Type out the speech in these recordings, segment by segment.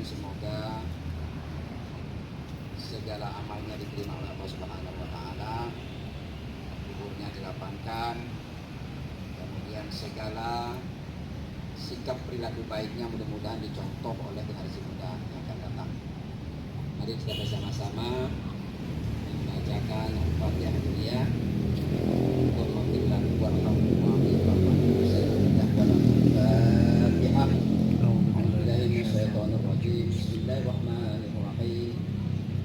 semoga segala amalnya diterima oleh Allah Subhanahu wa taala, kuburnya dilapangkan, kemudian segala sikap perilaku baiknya mudah-mudahan dicontoh oleh generasi muda yang akan datang. Mari kita bersama-sama membacakan Al-Fatihah dulu ya. Bismillahirrahmanirrahim.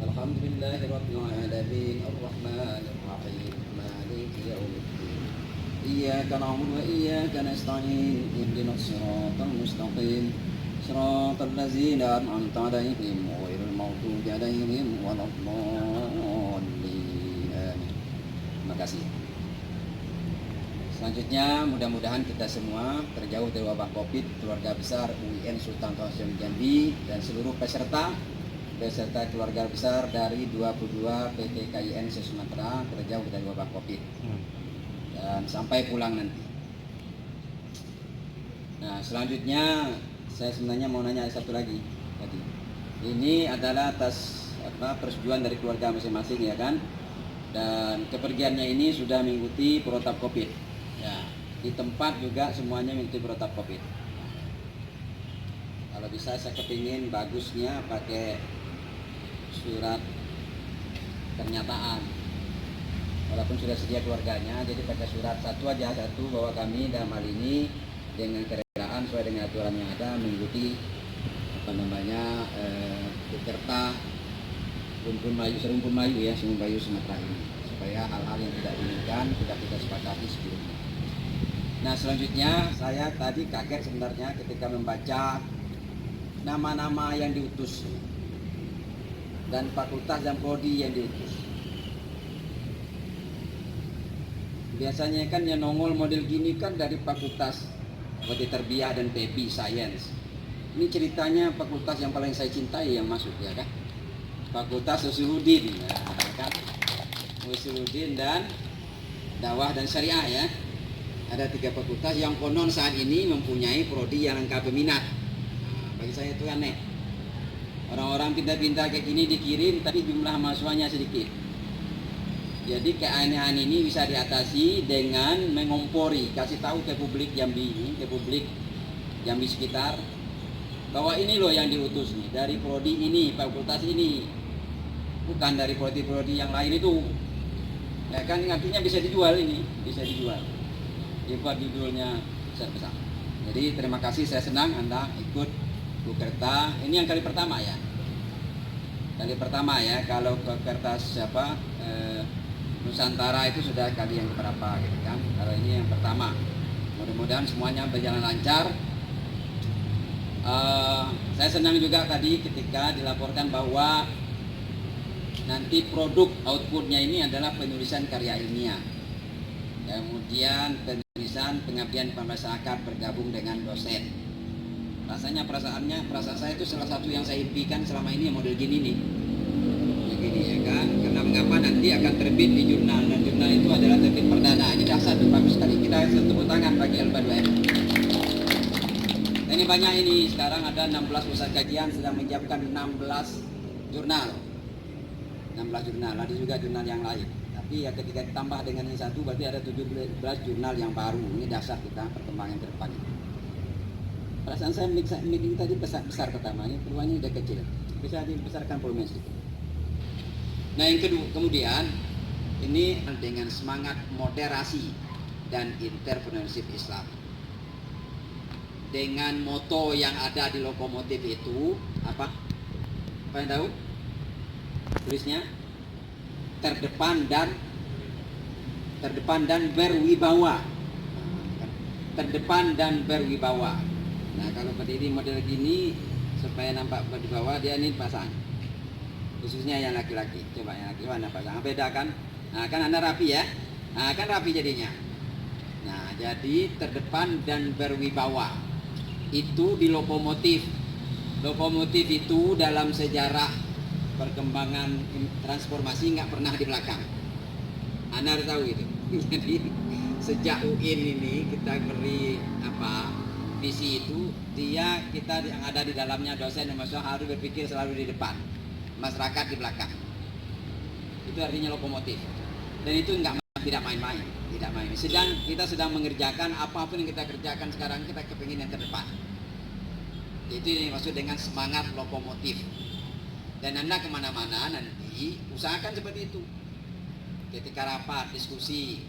Alhamdulillahirabbil alamin arrahmanir rahim maliki yaumiddin. Iyyaka na'budu wa iyyaka nasta'in ihdinas siratal mustaqim siratal ladzina an'amta 'alaihim ghairil maghdubi 'alaihim waladdallin. Amin. Terima kasih. Selanjutnya mudah-mudahan kita semua terjauh dari wabah Covid, keluarga besar UIN Sultan Toha Jambi dan seluruh peserta beserta keluarga besar dari 22 PT KIN se-Sumatera terjauh dari wabah Covid dan sampai pulang nanti. Nah, selanjutnya saya sebenarnya mau nanya satu lagi tadi. Ini adalah atas persetujuan dari keluarga masing-masing ya kan, dan kepergiannya ini sudah mengikuti protap Covid. Ya, di tempat juga semuanya mengikuti protap Covid. Kalau bisa saya kepingin bagusnya pakai surat pernyataan. Walaupun sudah sedia keluarganya, jadi pakai surat satu bahwa kami dalam hal ini dengan kerelaan sesuai dengan aturan yang ada mengikuti Bukerta Rumpun Melayu Sumatera ini, supaya hal-hal yang tidak diinginkan tidak kita sepakati sebelumnya. Nah, selanjutnya saya tadi kaget sebenarnya ketika membaca nama-nama yang diutus dan fakultas dan prodi yang diutus. Biasanya kan yang nongol model gini kan dari fakultas Tarbiyah dan PEPI Science. Ini ceritanya fakultas yang paling saya cintai yang masuk ya kan, Fakultas Usuluddin ya, kan? Usuluddin dan Dakwah dan Syariah ya. Ada 3 fakultas yang konon saat ini mempunyai prodi yang lengkap peminat. Nah, bagi saya itu aneh. Orang-orang pindah-pindah kayak gini dikirim tapi jumlah mahasiswanya sedikit. Jadi keanehan ini bisa diatasi dengan mengompori, kasih tahu ke publik Jambi ini, ke publik Jambi sekitar, bahwa ini loh yang diutus nih dari prodi ini, fakultas ini, bukan dari prodi-prodi yang lain itu. Ya kan, artinya bisa dijual ini, bisa dijual. Dibuat judulnya besar-besar. Jadi terima kasih, saya senang Anda ikut Bukerta. Ini yang kali pertama ya. Kali pertama ya, kalau Bukerta Nusantara itu sudah kali yang berapa gitu kan. Kalau ini yang pertama. Mudah-mudahan semuanya berjalan lancar. Saya senang juga tadi ketika dilaporkan bahwa nanti produk outputnya ini adalah penulisan karya ilmiah, kemudian penulisan pengabdian pada masyarakat bergabung dengan dosen. Rasanya perasaan saya itu salah satu yang saya impikan selama ini model gini nih, begini ya kan. Karena mengapa nanti akan terbit di jurnal, dan jurnal itu adalah terbit perdana. Ini dasar bagus sekali, kita tepuk tangan bagi Al-Badwain. Ini banyak ini, sekarang ada 16 pusat kajian sedang menyiapkan 16 jurnal. 16 jurnal, ada juga jurnal yang lain. Tapi ya ketika ditambah dengan yang satu berarti ada 17 jurnal yang baru. Ini dasar kita perkembangan ke depan. Perasaan saya meeting tadi besar pertamanya, peluangnya udah kecil. Bisa dibesarkan volume sedikit. Nah, yang kedua, kemudian ini dengan semangat moderasi dan entrepreneurship Islam. Dengan moto yang ada di lokomotif itu apa? Apa yang tahu? Tulisnya terdepan dan berwibawa. Terdepan dan berwibawa. Nah, kalau berdiri model gini supaya nampak berwibawa, dia ini pasang. Khususnya yang laki-laki. Coba yang laki-laki mana pasang? Beda kan? Nah, kan Anda rapi ya. Nah, kan rapi jadinya. Nah, jadi terdepan dan berwibawa. Itu di lokomotif. Lokomotif itu dalam sejarah perkembangan transformasi nggak pernah di belakang. Anda harus tahu itu. Jadi sejak UIN ini kita beri Visi itu kita yang ada di dalamnya, dosen dan mahasiswa harus berpikir selalu di depan, masyarakat di belakang. Itu artinya lokomotif. Dan itu tidak main-main, tidak main. Kita sedang mengerjakan apapun yang kita kerjakan sekarang, kita kepingin yang terdepan. Itu yang dimaksud dengan semangat lokomotif. Dan Anda kemana-mana nanti usahakan seperti itu. Ketika rapat, diskusi,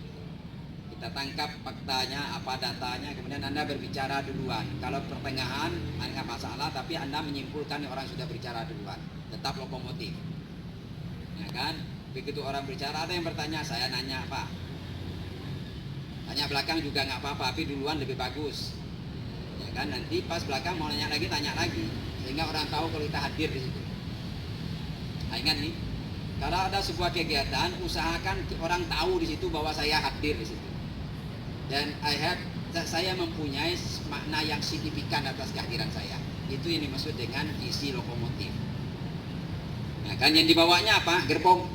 kita tangkap faktanya, apa datanya, kemudian Anda berbicara duluan. Kalau pertengahan, nggak masalah, tapi Anda menyimpulkan orang sudah berbicara duluan. Tetap lokomotif. Ya kan? Begitu orang berbicara, ada yang bertanya, saya nanya apa? Tanya belakang juga nggak apa-apa, tapi duluan lebih bagus. Ya kan? Nanti pas belakang mau nanya lagi, tanya lagi. Sehingga orang tahu kalau kita hadir di situ. Nah, ingat nih, kalau ada sebuah kegiatan, usahakan orang tahu di situ bahwa saya hadir di situ. Dan saya mempunyai makna yang signifikan atas kehadiran saya. Itu yang dimaksud dengan isi lokomotif. Nah, kan yang dibawanya apa? Gerbong.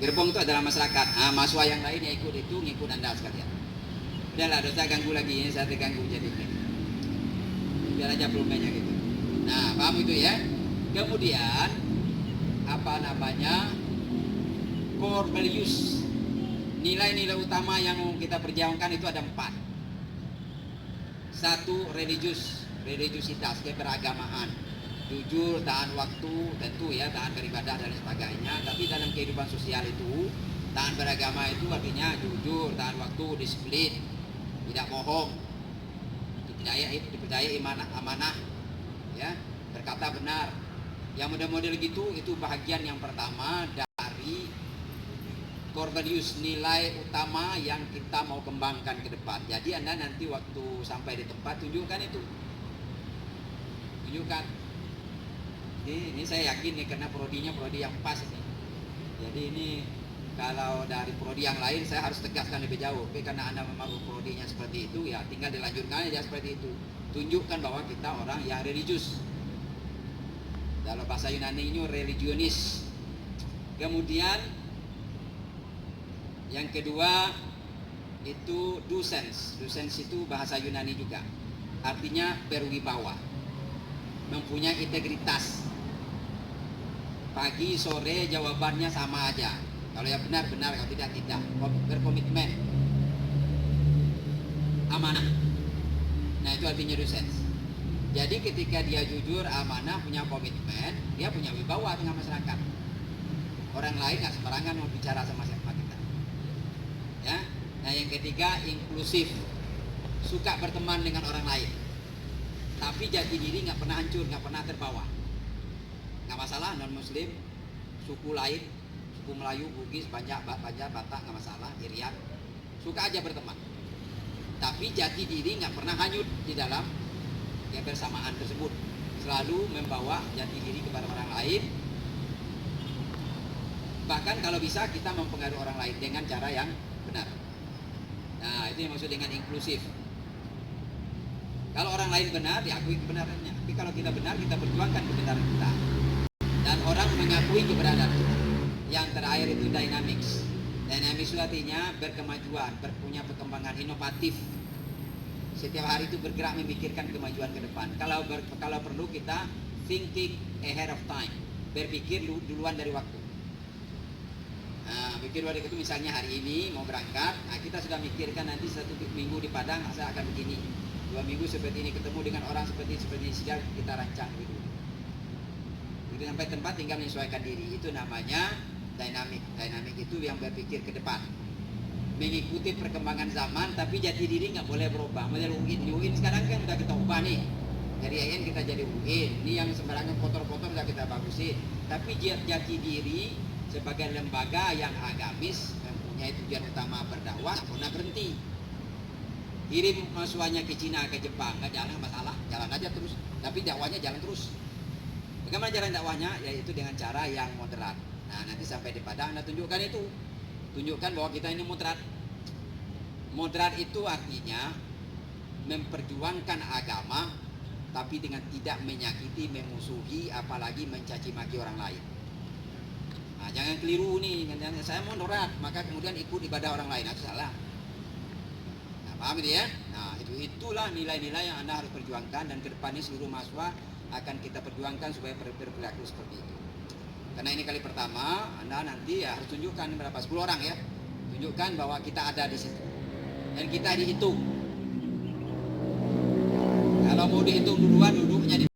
Gerbong itu adalah masyarakat. Mahasiswa yang lain yang ngikut Anda sekalian. Udahlah, dosa ganggu lagi, ini saya terganggu jadi. Biar aja problemnya gitu. Nah, paham itu ya? Kemudian core values, nilai-nilai utama yang kita perjuangkan itu ada 4. 1, religiusitas, keberagamaan, jujur, tahan waktu, tentu ya, tahan beribadah dan sebagainya. Tapi dalam kehidupan sosial itu, tahan beragama itu artinya jujur, tahan waktu, disiplin, tidak bohong, dipercaya amanah, ya, berkata benar. Yang model-model gitu itu bahagian yang pertama dari core values, nilai utama yang kita mau kembangkan ke depan. Jadi Anda nanti waktu sampai di tempat tunjukkan itu. Tunjukkan. Ini saya yakin nih karena prodi yang pas ini. Jadi ini kalau dari prodi yang lain saya harus tegaskan lebih jauh. Tapi karena Anda memang prodinya seperti itu, ya tinggal dilanjutkan aja seperti itu. Tunjukkan bahwa kita orang yang religius. Dalam bahasa Yunani ini religionis. Kemudian yang kedua itu dusens. Dusens itu bahasa Yunani juga. Artinya berwibawa, mempunyai integritas. Pagi sore jawabannya sama aja. Kalau yang benar, kalau tidak. Berkomitmen, amanah. Nah, itu artinya dusens. Jadi ketika dia jujur, amanah, punya komitmen, dia punya wibawa dengan masyarakat. Orang lain nggak sembarangan mau bicara sama siapa kita. Ya. Nah, yang ketiga inklusif, suka berteman dengan orang lain. Tapi jati diri nggak pernah hancur, nggak pernah terbawa. Nggak masalah non Muslim, suku lain, suku Melayu, Bugis, Batak nggak masalah, Irian, suka aja berteman. Tapi jati diri nggak pernah hanyut di dalam kebersamaan tersebut, selalu membawa jati diri kepada orang lain. Bahkan kalau bisa kita mempengaruhi orang lain dengan cara yang benar. Nah, itu yang maksud dengan inklusif. Kalau orang lain benar, diakui kebenarannya. Tapi kalau kita benar, kita perjuangkan kebenaran kita. Dan orang mengakui keberadaan kita. Yang terakhir itu dynamics. Dynamics itu artinya berkemajuan, punya perkembangan inovatif. Setiap hari itu bergerak memikirkan kemajuan ke depan. Kalau perlu kita thinking ahead of time, berpikir duluan dari waktu. Nah, pikir dari itu misalnya hari ini mau berangkat, nah kita sudah mikirkan nanti 1 minggu di Padang saya akan begini, 2 minggu seperti ini, ketemu dengan orang seperti ini, sehingga kita rancang gitu. Begitu sampai tempat tinggal menyesuaikan diri. Itu namanya dynamic. Dynamic itu yang berpikir ke depan, mengikuti perkembangan zaman, tapi jati diri nggak boleh berubah. Model UIN sekarang kan udah kita ubah nih, dari AIN kita jadi UIN. Ini yang sembarangan kotor-kotor udah kita bagusin. Tapi jati diri sebagai lembaga yang agamis, mempunyai tujuan utama berdakwah, nggak pernah berhenti. Kirim mahasiswanya ke Cina, ke Jepang, nggak jalan masalah, jalan aja terus. Tapi dakwahnya jalan terus. Bagaimana jalan dakwahnya? Yaitu dengan cara yang moderat. Nah, nanti sampai di Padang, Anda tunjukkan itu. Tunjukkan bahwa kita ini moderat. Moderat itu artinya memperjuangkan agama, tapi dengan tidak menyakiti, memusuhi, apalagi mencaci maki orang lain. Nah, jangan keliru nih, saya moderat, maka kemudian ikut ibadah orang lain, itu salah. Nah, paham itu ya? Nah, Itulah nilai-nilai yang Anda harus perjuangkan, dan ke depan ini seluruh mahasiswa akan kita perjuangkan supaya berperilaku seperti itu. Karena ini kali pertama, Anda nanti ya harus tunjukkan berapa, 10 orang ya. Tunjukkan bahwa kita ada di situ. Dan kita dihitung. Kalau mau dihitung duluan, duduknya di